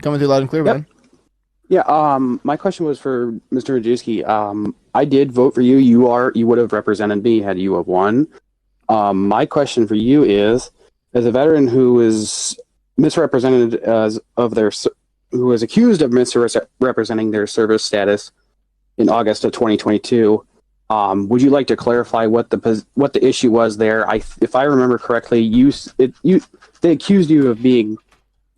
Coming through loud and clear, Yep. man. Yeah, my question was for Mr. Majewski. I did vote for you. You would have represented me had you have won. My question for you is, as a veteran who is misrepresented who was accused of misrepresenting their service status in August of 2022, would you like to clarify what the issue was there? If I remember correctly, they accused you of being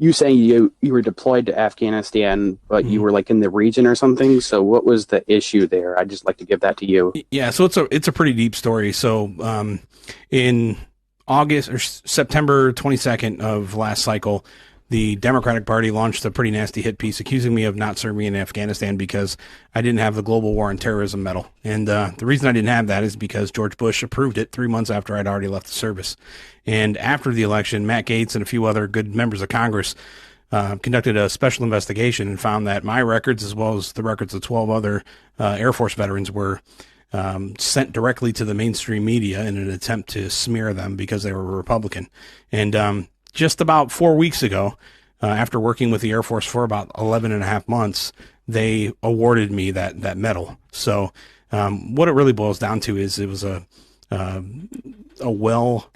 you saying you were deployed to Afghanistan, but you were like in the region or something. So what was the issue there? I'd just like to give that to you. Yeah, so it's a pretty deep story. So in August or September 22nd of last cycle, the Democratic Party launched a pretty nasty hit piece accusing me of not serving in Afghanistan because I didn't have the Global War on Terrorism medal. And the reason I didn't have that is because George Bush approved it 3 months after I'd already left the service. And after the election, Matt Gaetz and a few other good members of Congress conducted a special investigation and found that my records, as well as the records of 12 other Air Force veterans, were sent directly to the mainstream media in an attempt to smear them because they were Republican. And just about 4 weeks ago, after working with the Air Force for about 11 and a half months, they awarded me that medal. So what it really boils down to is it was a well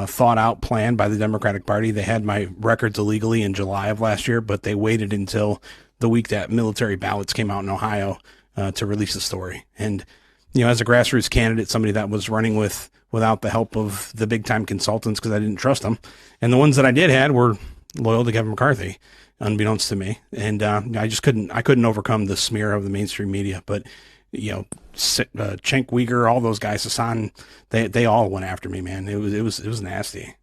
thought out plan by the Democratic Party. They had my records illegally in July of last year, but they waited until the week that military ballots came out in Ohio to release the story. And as a grassroots candidate, somebody that was running without the help of the big time consultants because I didn't trust them, and the ones that I did had were loyal to Kevin McCarthy, unbeknownst to me, and I couldn't overcome the smear of the mainstream media. But Cenk Uyghur, all those guys, Hassan, they all went after me, man. It was nasty.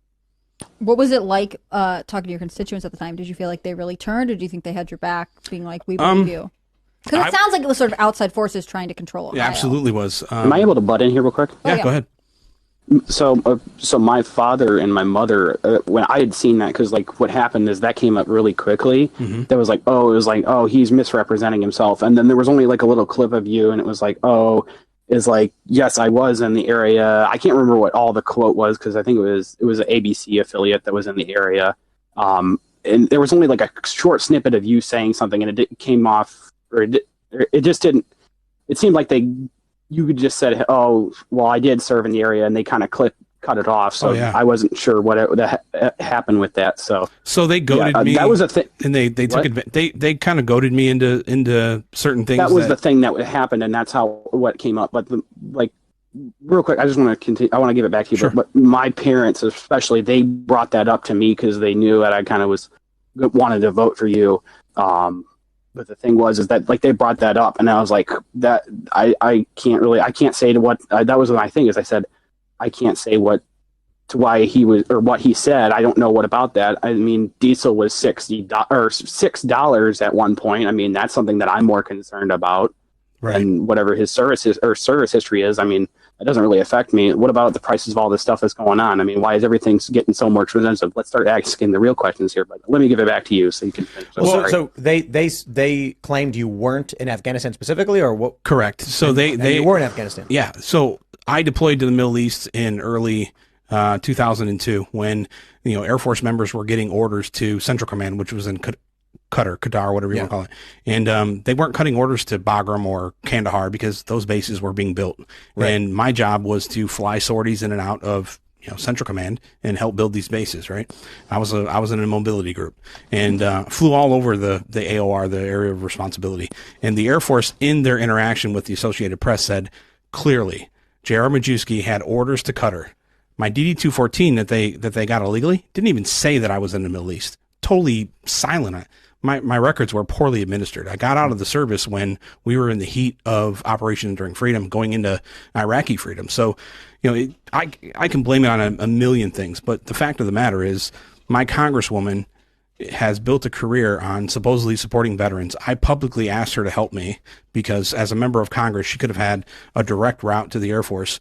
What was it like talking to your constituents at the time? Did you feel like they really turned, or do you think they had your back, being like, "We believe you"? Because it sounds like it was sort of outside forces trying to control Ohio. It absolutely was. Am I able to butt in here real quick? Yeah, go ahead. So my father and my mother, when I had seen that, because like what happened is that came up really quickly. Mm-hmm. That was like, he's misrepresenting himself, and then there was only like a little clip of you, and it was like, yes, I was in the area. I can't remember what all the quote was because I think it was an ABC affiliate that was in the area, and there was only like a short snippet of you saying something, and it came off, or it just didn't. It seemed like you could just said, "Oh, well, I did serve in the area," and they kind of cut it off. So I wasn't sure what happened with that. So they goaded me. That was a thing, and they took they kind of goaded me into certain things. That was the thing that happened, and that's what came up. But real quick, I just want to continue. I want to give it back to you. Sure. But my parents, especially, they brought that up to me because they knew that I kind of wanted to vote for you. But the thing is that like they brought that up, and I was like, that I can't say to what that was my thing is I said I can't say what he said. I don't know what about that. I mean, diesel was $6 at one point. I mean, that's something that I'm more concerned about. Right. And whatever his service history is, I mean, that doesn't really affect me. What about the prices of all this stuff that's going on? I mean, why is everything getting so more expensive? Let's start asking the real questions here. But let me give it back to you so you can finish. So they claimed you weren't in Afghanistan specifically, or what? Correct. So they were in Afghanistan. Yeah. So I deployed to the Middle East in early 2002 when Air Force members were getting orders to Central Command, which was in Qatar, whatever you want to call it. And they weren't cutting orders to Bagram or Kandahar because those bases were being built. Right. And my job was to fly sorties in and out of Central Command and help build these bases, right? I was in a mobility group and flew all over the AOR, the area of responsibility. And the Air Force, in their interaction with the Associated Press, said clearly, J.R. Majewski had orders to Qatar. My DD-214 that they got illegally didn't even say that I was in the Middle East. Totally silent. My records were poorly administered. I got out of the service when we were in the heat of Operation Enduring Freedom, going into Iraqi freedom. So, I can blame it on a million things, but the fact of the matter is my congresswoman has built a career on supposedly supporting veterans. I publicly asked her to help me because as a member of Congress, she could have had a direct route to the Air Force.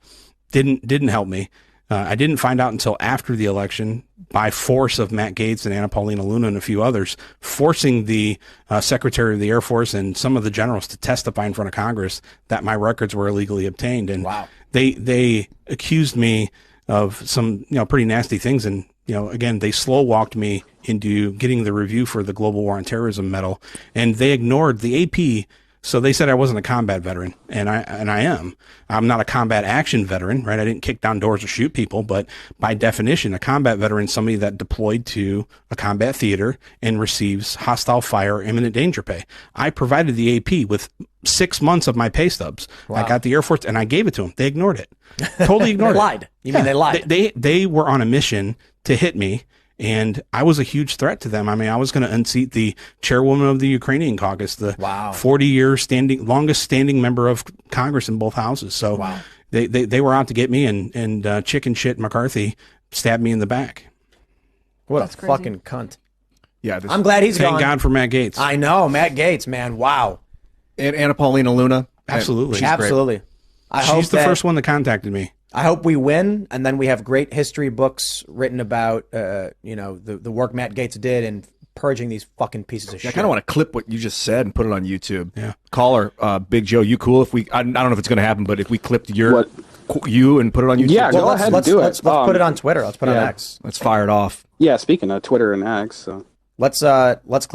Didn't help me. I didn't find out until after the election by force of Matt Gaetz and Anna Paulina Luna and a few others, forcing the Secretary of the Air Force and some of the generals to testify in front of Congress that my records were illegally obtained. And they accused me of some pretty nasty things. And again, they slow walked me into getting the review for the Global War on Terrorism medal, and they ignored the AP. So they said I wasn't a combat veteran, and I am. I'm not a combat action veteran, right? I didn't kick down doors or shoot people, but by definition, a combat veteran is somebody that deployed to a combat theater and receives hostile fire or imminent danger pay. I provided the AP with 6 months of my pay stubs. Wow. I got the Air Force, and I gave it to them. They ignored it. Totally ignored They it. lied. You mean they lied? They were on a mission to hit me. And I was a huge threat to them. I mean, I was going to unseat the chairwoman of the Ukrainian caucus, the 40-year longest standing member of Congress in both houses. So they were out to get me, and chicken shit McCarthy stabbed me in the back. What a fucking cunt. Yeah, I'm glad he's gone. Thank God for Matt Gaetz. I know, Matt Gaetz, man. Wow. And Anna Paulina Luna. Absolutely. She's Absolutely. Great. She's the first one that contacted me. I hope we win, and then we have great history books written about, the work Matt Gaetz did in purging these fucking pieces of shit. I kind of want to clip what you just said and put it on YouTube. Yeah. Call her, Big Joe. You cool if I don't know if it's going to happen, but if we clipped you and put it on YouTube? Yeah, well, go ahead and do it. Let's put it on Twitter. Let's put it on X. Let's fire it off. Yeah, speaking of Twitter and X, so. Let's clip